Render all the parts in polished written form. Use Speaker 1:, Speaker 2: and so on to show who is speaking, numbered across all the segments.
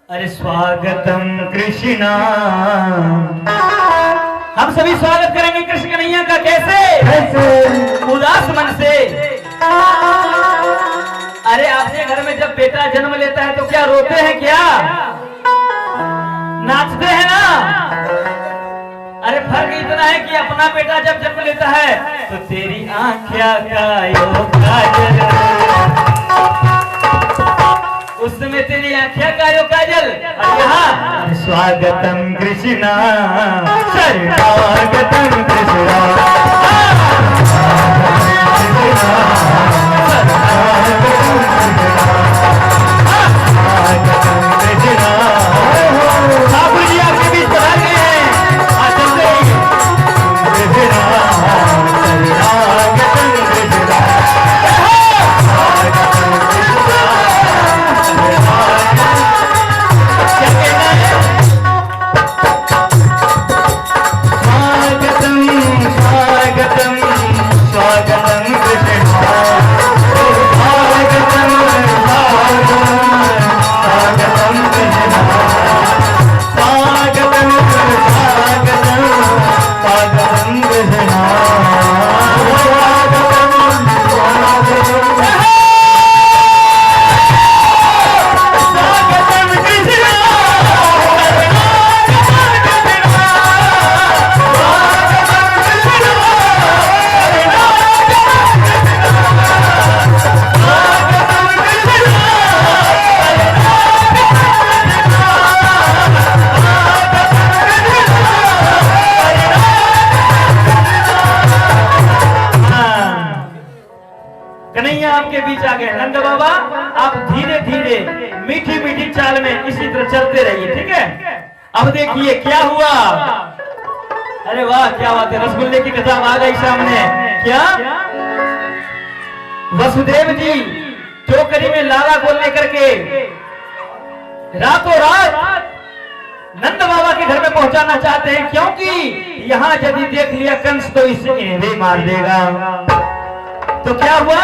Speaker 1: अरे स्वागतम कृष्णा। हम सभी स्वागत करेंगे कृष्ण कन्हैया का। कैसे? उदास मन से। अरे आपके घर में जब बेटा जन्म लेता है तो क्या रोते हैं क्या? नाचते हैं ना। अरे फर्क इतना है कि अपना बेटा जब जन्म लेता है तो तेरी आँखिया का काजल, उस समय तेरी आँखिया का काजल। और यहाँ स्वागतम कृष्णा, स्वागतम कृष्णा, ठाकुर जी आपके बीच पधार गए हैं। आपके बीच आ गए। नंद बाबा आप धीरे धीरे मीठी मीठी चाल में इसी तरह चलते रहिए, ठीक है? अब देखिए क्या हुआ। अरे वाह, क्या बात है, रसगुल्ले की कथा आ गई सामने। क्या वसुदेव जी टोकरी में लाला को लेकर के रातों रात नंद बाबा के घर में पहुंचाना चाहते हैं, क्योंकि यहां यदि देख लिया कंस तो इसे भी मार देगा। तो क्या हुआ,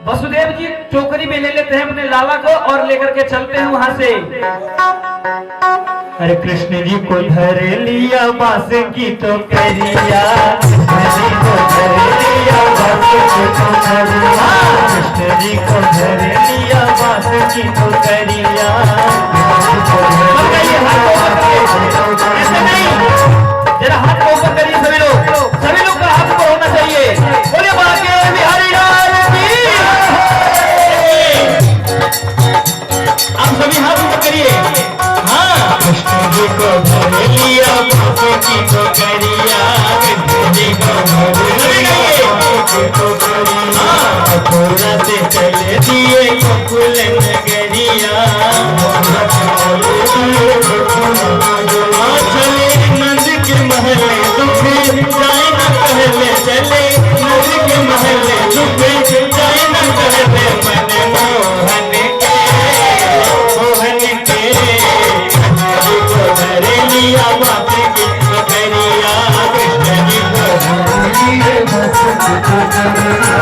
Speaker 1: वसुदेव जी टोकरी में ले लेते हैं अपने लाला को और लेकर के चलते हैं वहां से। अरे कृष्ण जी को धर लिया बांस की टोकरिया, कृष्ण जी को धर लिया बांस की टोकरिया, कृष्ण जी को धर लिया बांस की टोकरिया। ऐसे नहीं, जरा हाथ को ऊपर करिए सभी लोग का हाथ ऊपर होना चाहिए। बोले बाके बिहारी लाल की। आप सभी हाथ ऊपर करिए। हाँ, कृष्ण जी को धर लिया बांस की टोकरिया, कृष्ण जी को धर लिया बांस की टोकरिया, मथुरा से चले दिए गोकुल नगरिया, चले नंद के महले दुखे जाए न पहले, चले नंद के महले दुखे जाए न पहले, मन मोहन के कृष्ण जी को धर लिया बांस की टोकरिया, कृष्ण जी को धर लिया बांस की टोकरिया।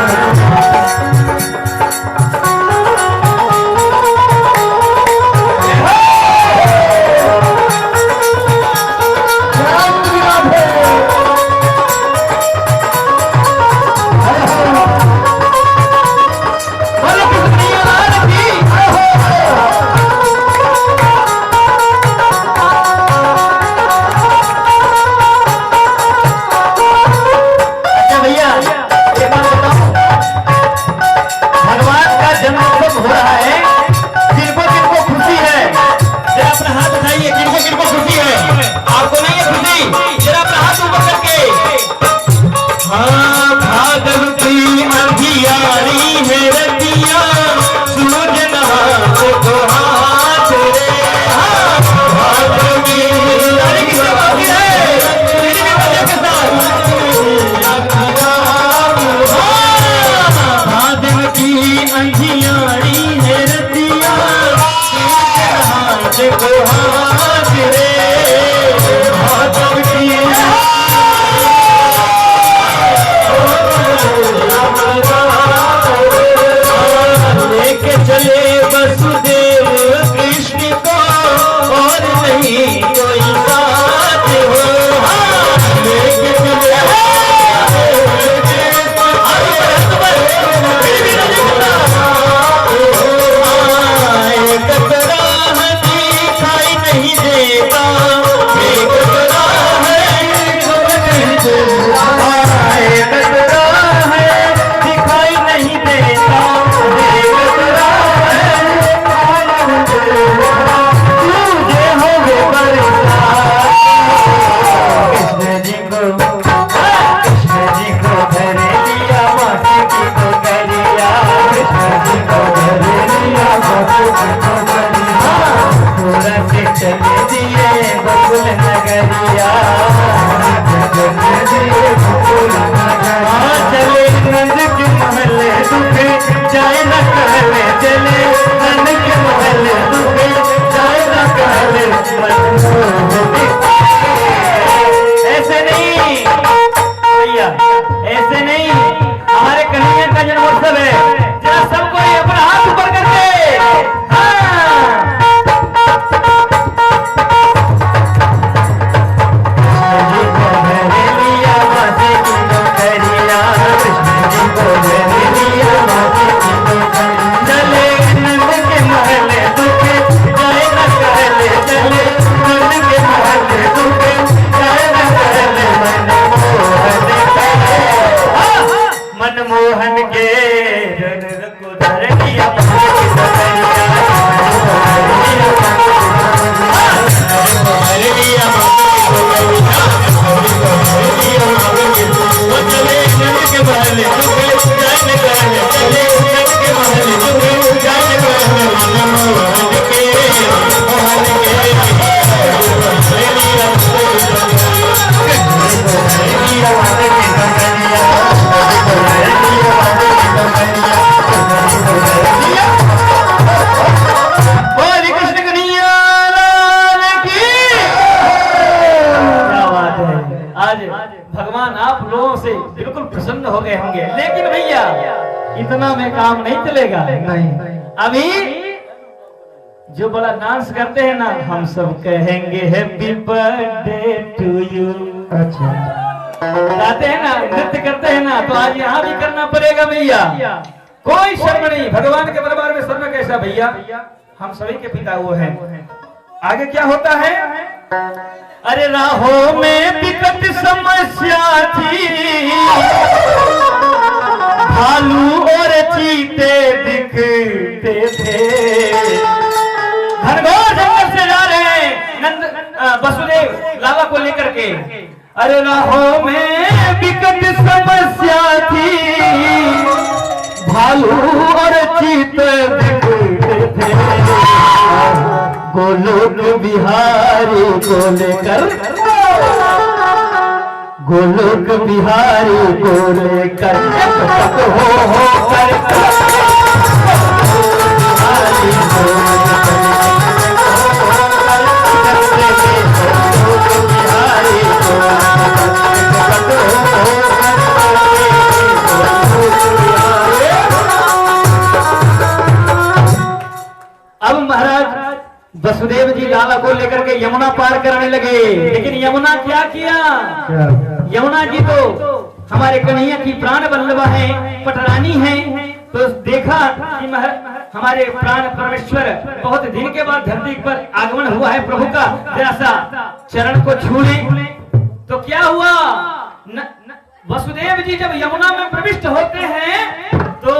Speaker 1: लेके चले वसुदेव पूरा से चले दिए बकुल नगरिया, चले नंद के महल दुख जाए न कहले, चले नंद के महल दुख जाए न कहले। ऐसे नहीं भैया, ऐसे नहीं, हमारे कन्हैया का जन्मोत्सव है, जरा सबको अपना हाथ ऊपर करके मनमोहन के को धरनिया भगवान आप लोगों से बिल्कुल प्रसन्न हो गए होंगे, लेकिन भैया इतना में काम नहीं चलेगा। नहीं, अभी जो बड़ा डांस करते हैं ना, हम सब कहेंगे हैप्पी बर्थडे टू यू। अच्छा, गाते हैं ना, नृत्य करते हैं ना, तो आज यहाँ भी करना पड़ेगा भैया, कोई शर्म नहीं। भगवान के दरबार में शर्म कैसा भैया, हम सभी के पिता वो हैं। आगे क्या होता है? अरे राहों में विकट समस्या थी, भालू और चीते दिखते थे, घनघोर जंगल से जा रहे हैं नंद वसुदेव लावा को लेकर के। अरे राहों में विकट समस्या थी, भालू और चीते दिखते थे, गोलोक बिहारी को लेकर, गोलोक बिहारी को लेकर हो कर अब महाराज वसुदेव जी लाला को लेकर के यमुना पार करने लगे, लेकिन यमुना क्या किया? यमुना जी तो हमारे कन्हैया की प्राण वल्लभा है, पटरानी है, तो देखा कि हमारे प्राण परमेश्वर बहुत दिन के बाद धरती पर आगमन हुआ है प्रभु का, जरा सा चरण को छू ले। तो क्या हुआ? वसुदेव जी जब यमुना में प्रविष्ट होते हैं तो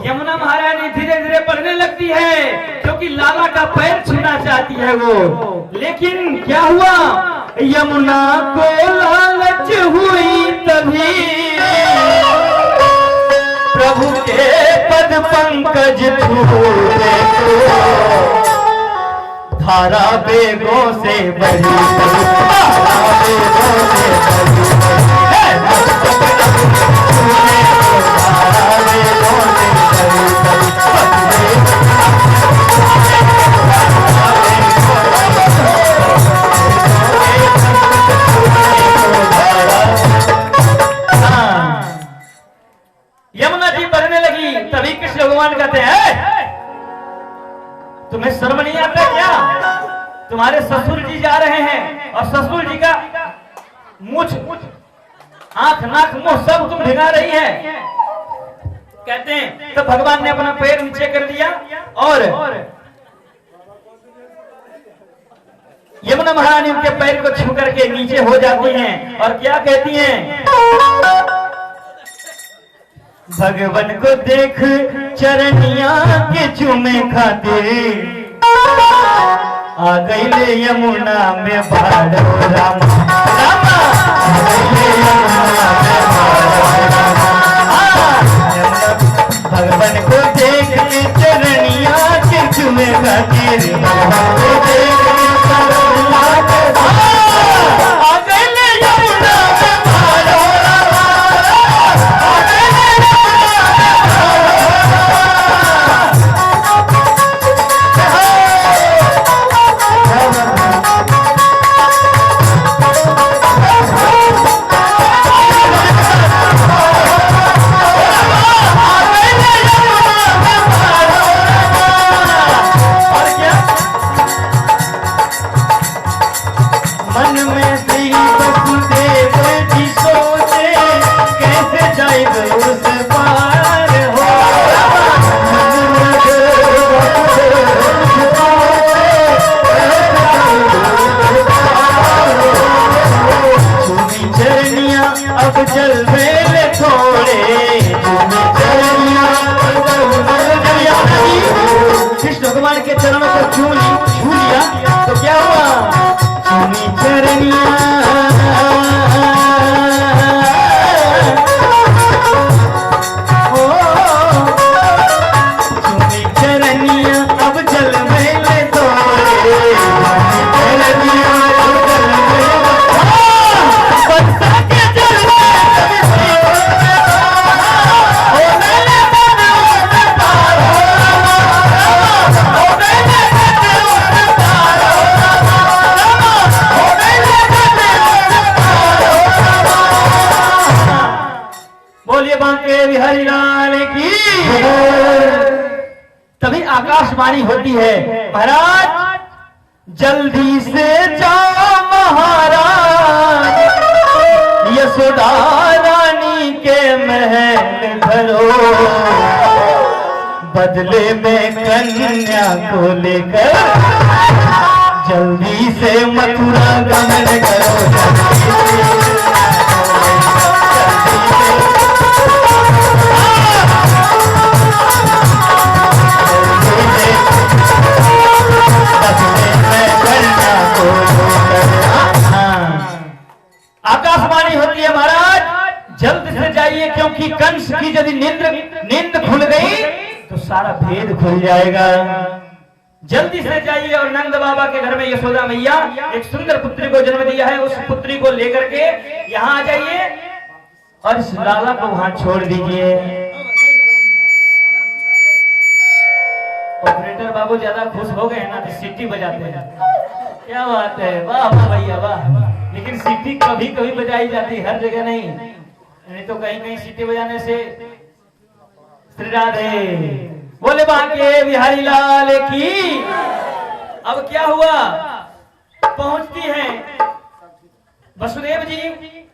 Speaker 1: यमुना महारानी धीरे धीरे बढ़ने लगती है, क्योंकि लाला का पैर छूना चाहती है वो। लेकिन क्या हुआ? यमुना को लालच हुई तभी प्रभु के पद पंकज छूने को, धारा बेगों से बड़ी, धारा बेगों से बड़ी, यमुना जी बढ़ने लगी। तभी कृष्ण भगवान कहते हैं, तुम्हें शर्म नहीं आता क्या? तुम्हारे ससुर जी जा रहे हैं और ससुर जी का मुछ आंख नाक मुंह सब तुम भिगा रही है। कहते हैं तो भगवान ने अपना पैर नीचे कर दिया और यमुना महारानी उनके पैर को छू करके नीचे हो जाती हैं और क्या कहती हैं? भगवान को देख चरनिया के चूमे खातिर आ गई ले यमुना में भाड़ो रामा, रामा आ गई ले यमुना में भाड़ो रामा। भगवान को देख के चरनिया के चूमे खातिर तभी आकाशवाणी होती है, महाराज जल्दी से जाओ महाराज, यशोदा रानी के महल धरो, बदले में कन्या को लेकर जल्दी से मथुरा गमन करो। आकाशवाणी होती है, महाराज जल्द से जाइए, क्योंकि कंस की यदि नींद खुल गई तो सारा भेद खुल जाएगा। जल्दी से जाइए और नंद बाबा के घर में यशोदा मैया एक सुंदर पुत्री को जन्म दिया है, उस पुत्री को लेकर के यहाँ आ जाइए और इस लाला को वहां छोड़ दीजिए। ऑपरेटर बाबू ज्यादा खुश हो गए ना तो सीटी बजाते हैं। क्या बात है, वाह वाह भैया वाह। लेकिन सीटी कभी कभी बजाई जाती, हर जगह नहीं तो कहीं कहीं सीटी बजाने से। श्री राधे बोले बांके बिहारी लाल की। अब क्या हुआ, पहुंचती हैं वसुदेव जी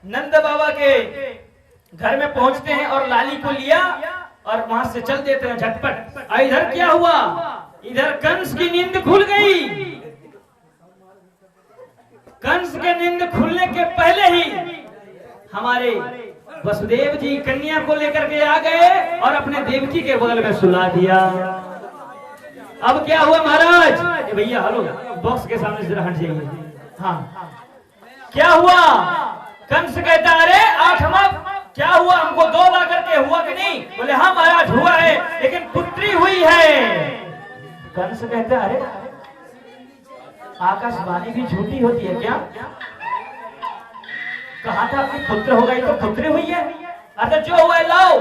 Speaker 1: नंद बाबा के घर में पहुंचते हैं और लाली को लिया और वहां से चल देते हैं झटपट। इधर क्या हुआ, इधर कंस की नींद खुल गई। कंस के नींद खुलने के पहले ही हमारे वसुदेव जी कन्या को लेकर के आ गए और अपने देवकी के बगल में सुला दिया। अब क्या हुआ महाराज, भैया हेलो बॉक्स के सामने जरा हट जाइए। हाँ क्या हुआ, कंस कहता अरे आठवां क्या हुआ, हमको 2 ला करके हुआ कि नहीं? बोले हाँ महाराज हुआ है, लेकिन पुत्री हुई है। कंस कहता अरे आकाशवाणी भी झूठी होती है क्या? कहा था आपकी पुत्र हो गई तो पुत्री हुई है। अच्छा जो हुआ लाओ।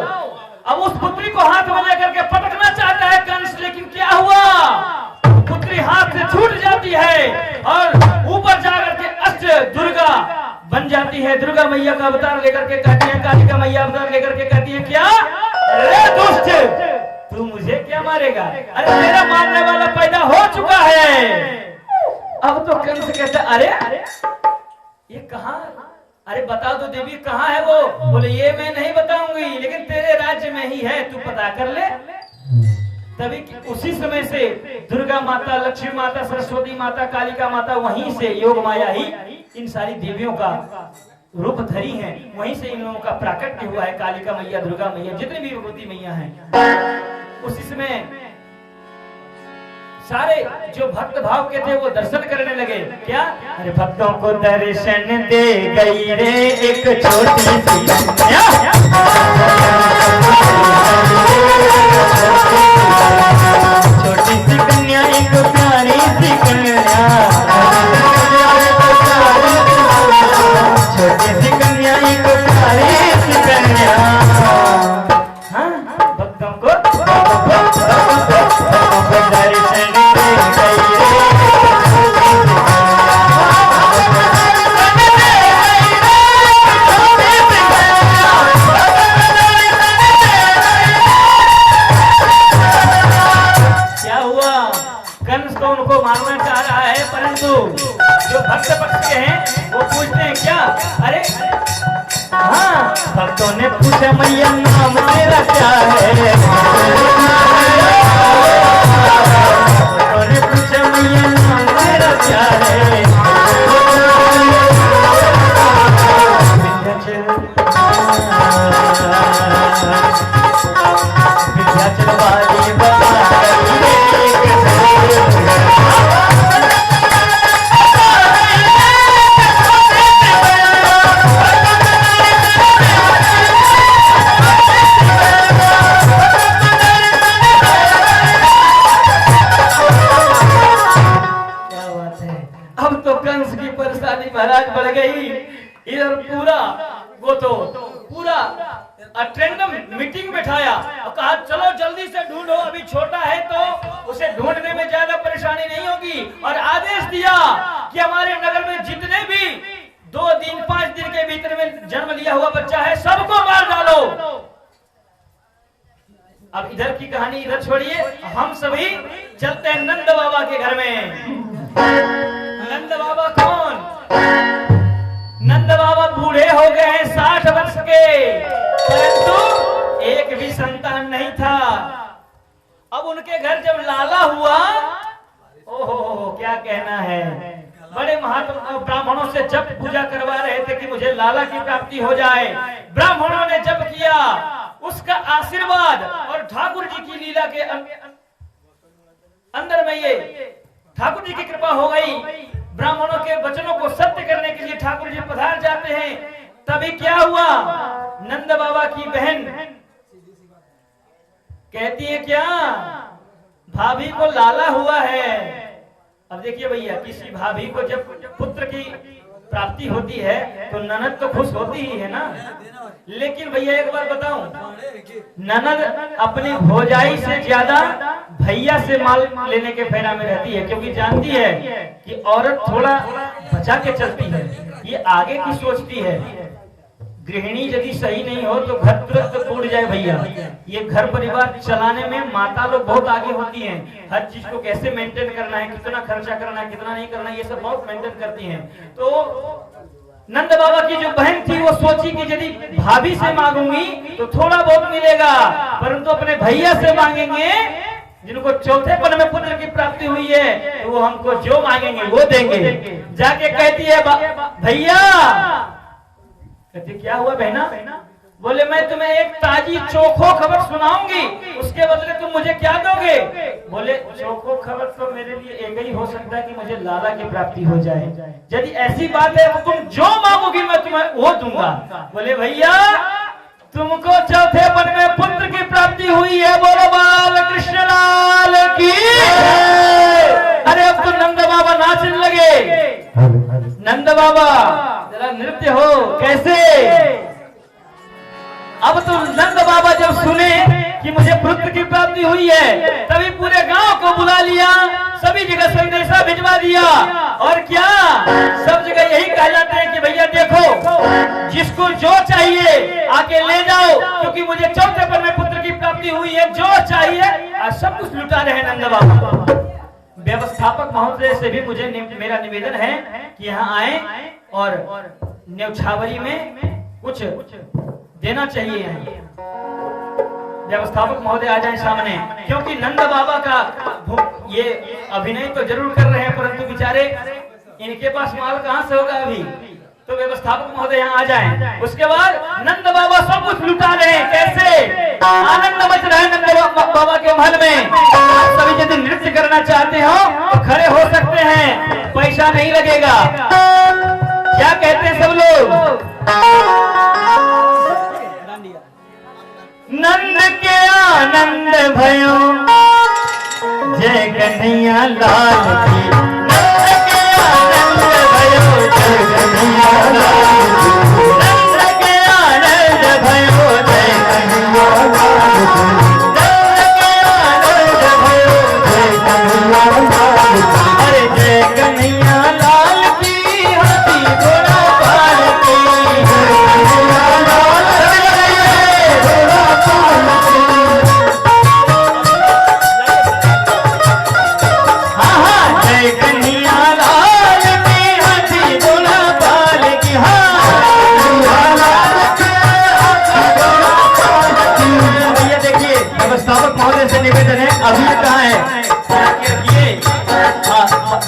Speaker 1: अब उस पुत्री को हाथ में लेकर के पटकना चाहता है कंस, लेकिन क्या हुआ, पुत्री हाथ से छूट जाती है और ऊपर जाकर के अष्ट दुर्गा बन जाती है। दुर्गा मैया का अवतार लेकर के कहती है, कालिका मैया अवतार लेकर के कहती है क्या, अरे दुष्ट तू मुझे क्या मारेगा, अरे मेरा मारने वाला पैदा हो चुका है। अब तो कंस कहता अरे ये कहाँ, अरे बता दो देवी कहाँ है वो? बोले ये मैं नहीं बताऊंगी, लेकिन तेरे राज्य में ही है, तू पता कर ले। तभी उसी समय से दुर्गा माता, लक्ष्मी माता, सरस्वती माता, कालिका माता वहीं से योग माया ही इन सारी देवियों का रूप धरी हैं, वहीं से इन लोगों का प्राकट्य हुआ है। कालिका मैया, दुर्गा मैया, जितनी भी भगवती मैया हैं, उसी समय सारे जो भक्त भाव के थे वो दर्शन करने लगे। क्या, अरे भक्तों को दर्शन दे गई रे एक छोटी सी कन्या, छोटी सी कन्या कंस तो उनको मारना चाह रहा है, परंतु जो भक्त पक्ष के हैं वो पूछते हैं क्या, अरे हाँ, भक्तों ने पूछा मैया नाम तेरा क्या है, भक्तों ने पूछा मैया नाम तेरा क्या है, विंध्याचल वाली बता महाराज बढ़ गई। इधर पूरा वो तो पूरा अटेंडम मीटिंग बैठाया और कहा चलो जल्दी से ढूंढो, अभी छोटा है तो उसे ढूंढने में ज्यादा परेशानी नहीं होगी, और आदेश दिया कि हमारे नगर में जितने भी 2 दिन 5 दिन के भीतर में जन्म लिया हुआ बच्चा है सबको मार डालो। अब इधर की कहानी इधर छोड़िए, हम सभी चलते हैं नंद बाबा के घर में। नंद बाबा कौन? नंद बाबा बूढ़े हो गए हैं 60 वर्ष के, परंतु एक भी संतान नहीं था। अब उनके घर जब लाला हुआ, ओहो क्या कहना है, बड़े महात्मा ब्राह्मणों से जब पूजा करवा रहे थे कि मुझे लाला की प्राप्ति हो जाए। ब्राह्मणों ने जब किया, उसका आशीर्वाद और ठाकुर जी की लीला के अंदर में ये ठाकुर जी की कृपा हो गई। ब्राह्मणों के वचनों को सत्य करने के लिए ठाकुर जी पधार जाते हैं। तभी क्या हुआ, नंद बाबा की बहन कहती है क्या, भाभी को लाला हुआ है। अब देखिए भैया, किसी भाभी को जब पुत्र की प्राप्ति होती है तो ननद तो खुश होती ही है ना। लेकिन भैया एक बार बताऊं, ननद अपनी भौजाई से ज्यादा भैया से माल लेने के फेरा में रहती है, क्योंकि जानती है कि औरत थोड़ा बचा के चलती है, ये आगे की सोचती है। गृहिणी यदि सही नहीं हो तो घर तुरंत टूट जाए भैया। ये घर परिवार चलाने में माता लोग बहुत आगे होती हैं, हर चीज को कैसे मेंटेन करना है, कितना खर्चा करना है, कितना नहीं करना है, ये सब बहुत मेंटेन करती हैं। तो नंद बाबा की जो बहन थी वो सोची कि यदि भाभी से मांगूंगी तो थोड़ा बहुत मिलेगा, परंतु अपने भैया से मांगेंगे जिनको चौथे पन में पुत्र की प्राप्ति हुई है तो वो हमको जो मांगेंगे वो देंगे। जाके कहती है भैया, कहती क्या हुआ बहना? बोले मैं तुम्हें एक ताजी चोखो खबर सुनाऊंगी, उसके बदले तुम मुझे क्या दोगे? बोले चोखो खबर तो मेरे लिए एक ही हो सकता है कि मुझे लाला की प्राप्ति हो जाए। यदि ऐसी बात है तो तुम जो मांगोगी मैं तुम्हें वो दूंगा। बोले भैया तुमको चौथे पन में पुत्र की प्राप्ति हुई है, बोलो बाल कृष्ण लाल की। अरे अब तो नंद बाबा नाचने लगे। नंद बाबा जरा नृत्य हो, कैसे? अब तो नंद बाबा जब सुने कि मुझे पुत्र की प्राप्ति हुई है, तभी पूरे गांव को बुला लिया, सभी जगह संदेशा भिजवा दिया। और क्या सब जगह यही कहा जाता है कि भैया देखो जिसको जो चाहिए आके ले जाओ, क्योंकि मुझे चौथे पन में पुत्र की प्राप्ति हुई है, जो चाहिए आज सब कुछ लुटा रहे हैं नंद बाबा। व्यवस्थापक महोदय से भी मुझे मेरा निवेदन है कि यहाँ आए और न्यौछावरी में कुछ देना चाहिए। व्यवस्थापक महोदय आ जाएं सामने, क्योंकि नंद बाबा का ये अभिनय तो जरूर कर रहे हैं, परंतु बेचारे इनके पास माल कहां से होगा अभी। तो व्यवस्थापक महोदय यहाँ आ जाएं। उसके बाद नंद बाबा सब कुछ लुटा रहे हैं। कैसे? आनंद मच रहा है नंद बाबा के महल में। आप सभी यदि नृत्य करना चाहते हो तो खड़े हो सकते हैं, पैसा नहीं लगेगा। क्या कहते हैं सब लोग? नंद के आनंद भयो जय कन्हैया लाल की। नंद के आनंद भयो जय कन्हैया लाल की। नंद के आनंद भयो जय कन्हैया लाल की। नंद के आनंद भयो जय कन्हैया लाल की। अरे जय कन्हैया लाल की, हाथी घोड़ा पाल की। जय कन्हैया लाल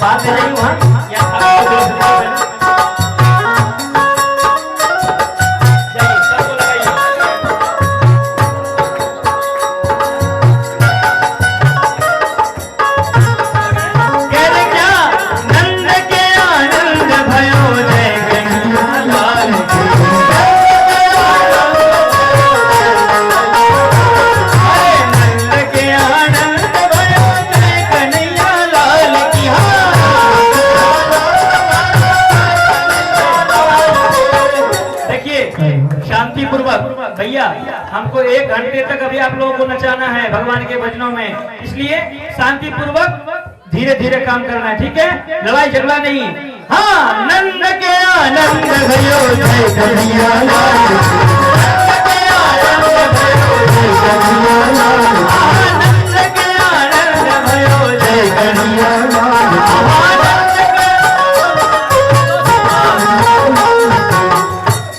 Speaker 1: बात ले जाइए वहाँ या भैया हमको 1 घंटे तक अभी आप लोगों को नचाना है भगवान के भजनों में, इसलिए शांति पूर्वक धीरे धीरे काम करना है, ठीक है? लड़ाई झगड़ा नहीं। हाँ, नंद के आनंद भयो जय कन्हैया लाल, नंद के आनंद भयो जय कन्हैया लाल।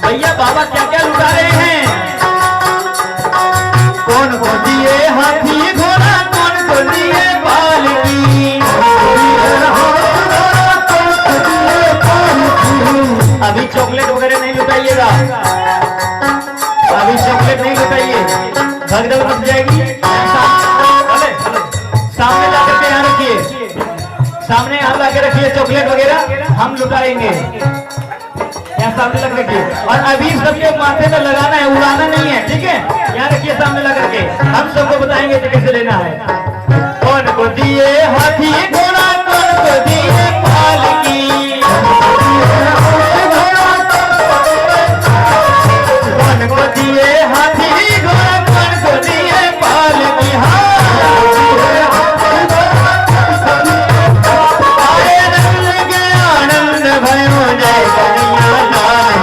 Speaker 1: भैया बाबा क्या क्या लुटा रहे हैं? कौन को दिए हाथी घोड़ा, कौन को दिए पालकी, अभी चॉकलेट वगैरह नहीं लुटाइएगा, अभी चॉकलेट नहीं लुटाइए, भगदड़ मच जाएगी। सामने लाकर के यहाँ रखिए, सामने यहाँ लाकर रखिए चॉकलेट वगैरह हम लुटाएंगे, यहाँ सामने लग रखिए। और अभी सबके माथे में लगाना है, उड़ाना नहीं है, ठीक है? यहाँ रखिए सामने लगा के, हम सबको बताएंगे कि कैसे लेना है। कौन को दिए हाथी घोड़ा, कौन को दिए पालकी, कौन को दिए हाथी घोड़ा, कौन को दिए पालकी। आनंद भयो जय कन्हैया लाल,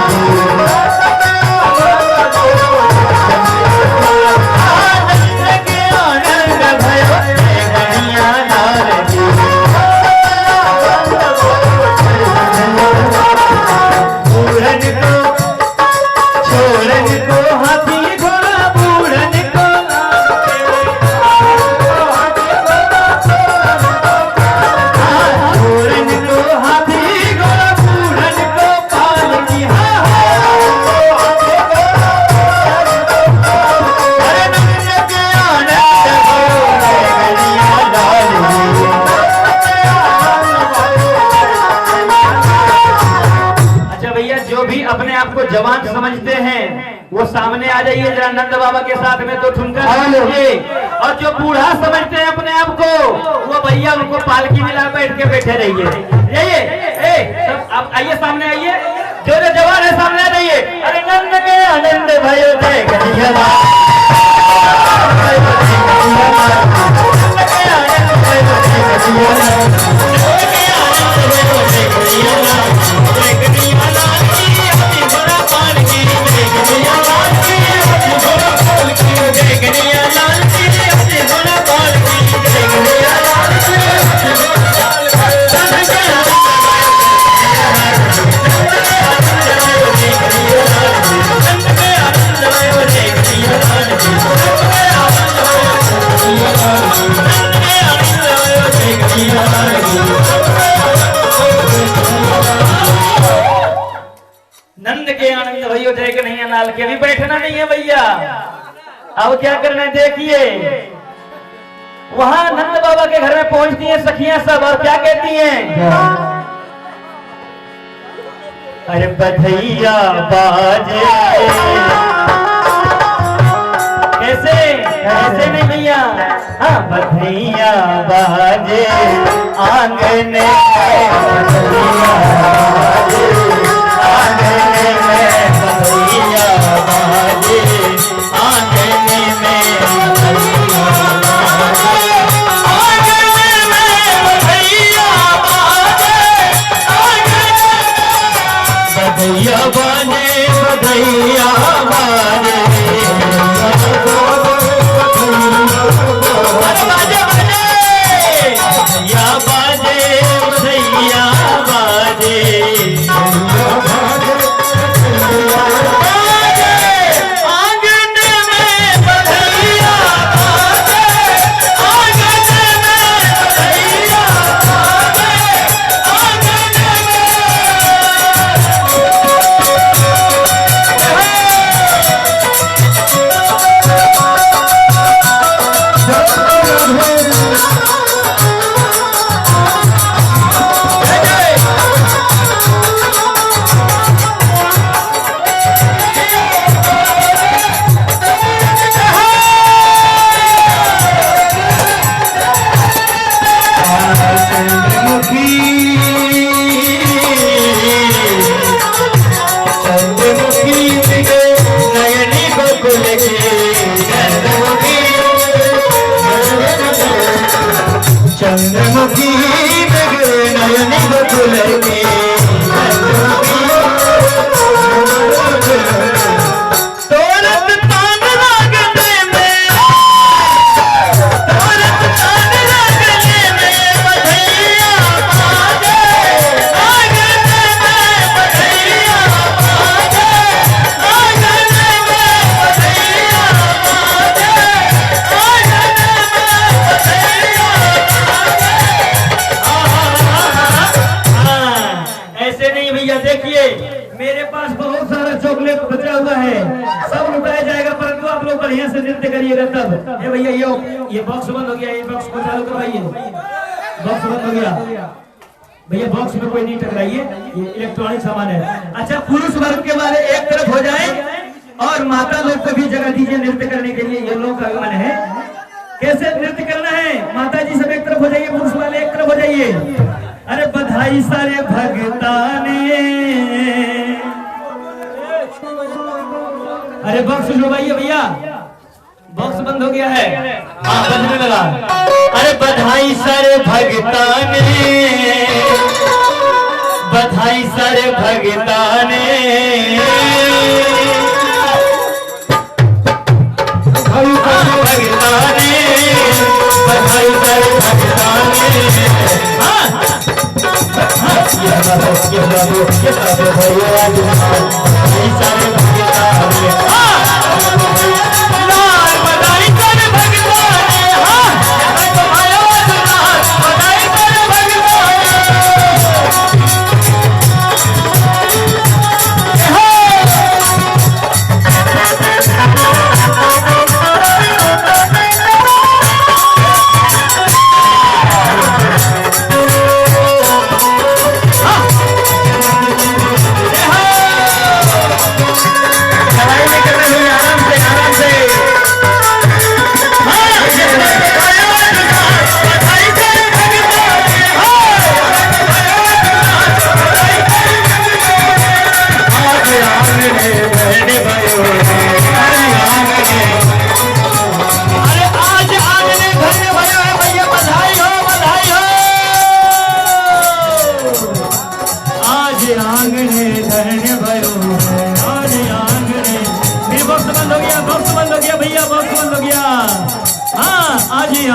Speaker 1: जवान समझते हैं वो सामने आ जाइए जरा नंद बाबा के साथ में तो ठुमका लीजिए। और जो बूढ़ा समझते हैं अपने आप को वो भैया उनको पालकी मिला बैठ के बैठे रहिए। जाइए सब आप आइए, सामने आइए, जो जवान है सामने आ जाइए। अरे नंद के आनंद भयो जय कन्हैया लाल, नंद के आनंद भयो जय कन्हैया लाल के भी बैठना नहीं है भैया। अब क्या करना है देखिए, वहां नंद बाबा के घर में पहुंचती हैं सखियां सब और क्या कहती हैं? अरे बधैया बाजे, कैसे कैसे नहीं भैया? हाँ, बधैया बाजे आंगन में, बधैया बाजे आंगन में, बधैया बाजे आंगन में, बधैया बाजे, बधैया बाजे, बाजे बाजे, बधैया बाजे, बधैया बाजे। नयनी बदुल के तोरत तान लागने में तोरत तान लागने में बधैया बाजे आंगन में बधैया बाजे आंगन में बधैया बाजे आंगन में बधैया बाजे। ऐसे नहीं भैया, देखिए मेरे पास बहुत सारा चॉकलेट बचा हुआ है, सब लुटाया जाएगा, परंतु आप लोग बढ़िया से नृत्य करिएगा तब। ये भैया ये बॉक्स बंद हो गया, ये बॉक्स को चालू करवाइए। बॉक्स बंद हो गया भैया, बॉक्स में कोई नहीं टकराइए, ये इलेक्ट्रॉनिक सामान है। अच्छा, पुरुष वर्ग के वाले एक तरफ हो जाए और माता लोग को भी जगह दीजिए नृत्य करने के लिए। ये लोग का आगमन है, कैसे नृत्य करना है? माता जी सब एक तरफ हो जाइए, पुरुष वाले एक तरफ हो जाइए। अरे बधाई सारे भगताने, अरे बॉक्स उठवाइए भैया, बॉक्स बंद हो गया है। हाँ, बजने लगा। अरे बधाई सारे भगताने, बधाई सारे भगताने, भगताने, बधाई सारे भगताने।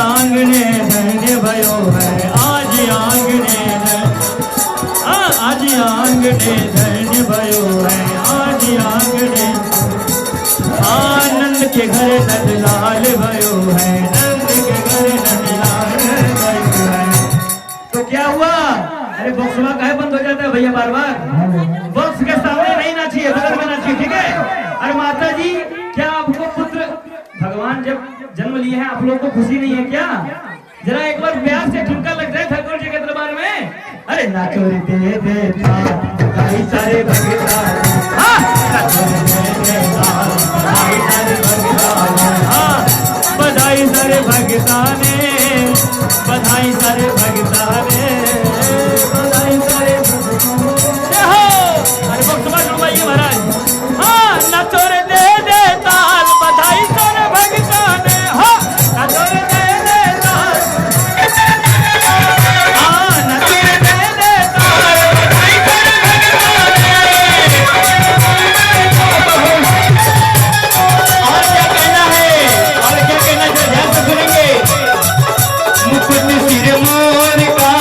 Speaker 1: आंगने धन्य भयो है, आज आंगने धन्य भयो है, आज आंगने आनंद के घर नंदलाल भयो है, नंद के घर नंदलाल भयो है। तो क्या हुआ? अरे बॉक्स में काहे बंद हो जाता है भैया बार बार? बॉक्स के सामने नहीं नाचिए, बगल में नाचिए, ठीक है? अरे माता जी, क्या आपको पुत्र भगवान जब जन्म लिए हैं, आप लोगों को खुशी नहीं है क्या? जरा एक बार प्यार से ठुमका लग जाए ठाकुर जी के दरबार में। अरे नाचो रे दे बधाई सारे भगतान, बधाई सारे भगताने, बधाई सारे भगताने, बधाई सारे। अरे बक्सवा जुड़वाइए महाराज। हाँ, नाचो रे दे ताल, बधाई सारे भगताने, हाँ नाचो रे दे ताल, हाँ नाचो रे दे ताल, बधाई सारे भगताने। और क्या कहना है, और क्या कहना है, ध्यान से सुनेंगे। मुकुट सिर मोर का,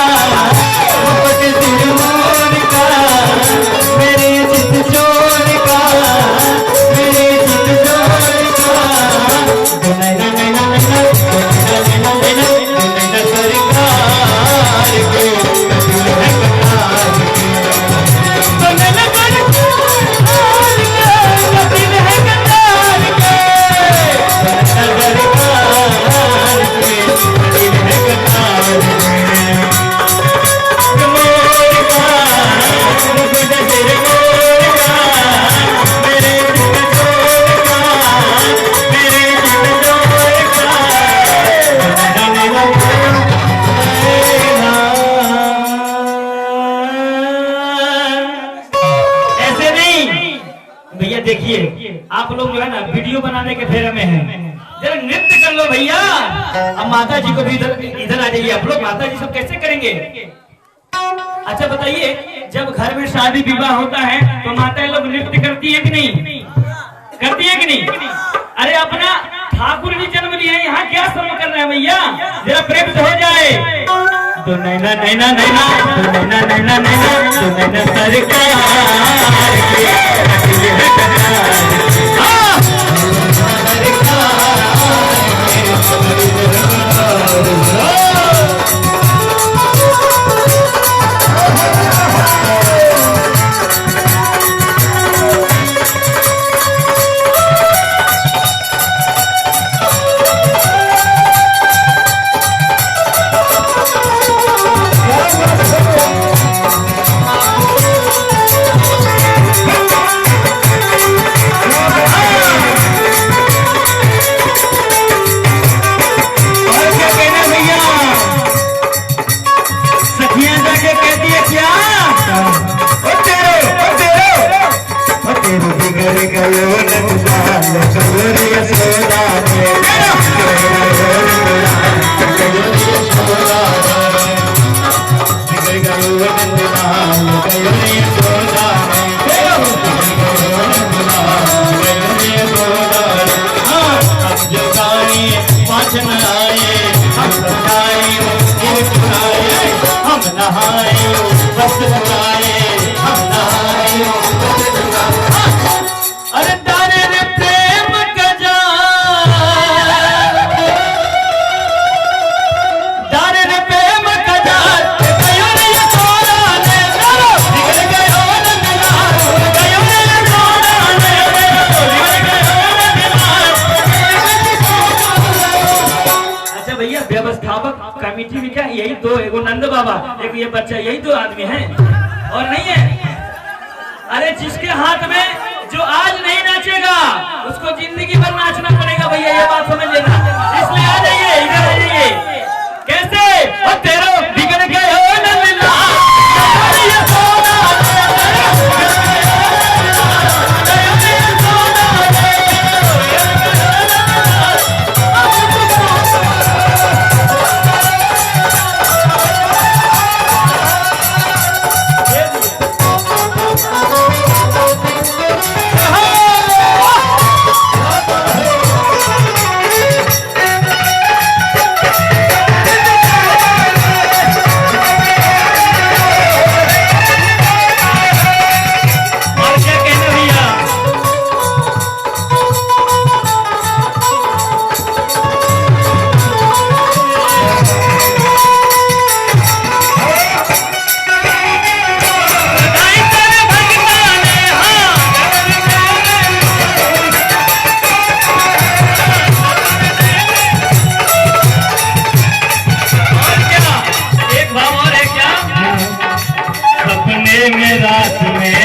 Speaker 1: मुकुट सिर मोर का, मेरे चित चोर का, मेरे चित चोर का, सरकार के देखिए आप लोग जो है ना वीडियो बनाने के फेरे में हैं, जरा नृत्य कर लो भैया। अब माता जी को भी इधर आ जाइए आप लोग। माता जी सब कैसे करेंगे? अच्छा बताइए, जब घर में शादी विवाह होता है तो माताएं लोग नृत्य करती है कि नहीं? करती है कि नहीं? अरे अपना ठाकुर जी जन्म लिए हैं, यहाँ क्या शर्म कर रहे हैं भैया? जरा प्रेम हो जाए तो नैना नैना नैना तो नैना नैना नैना तो नैना सरकार व्यवस्थापक कमेटी में क्या यही दो, एगो नंद बाबा, एक ये बच्चा, यही दो आदमी हैं और नहीं है। अरे जिसके हाथ में जो आज नहीं नाचेगा उसको जिंदगी भर नाचना पड़ेगा भैया, ये बात समझ लेना। इसलिए आ जाइए, इधर आ जाइए। कैसे और तेरो बिगड़ गए हो नंदला में रात में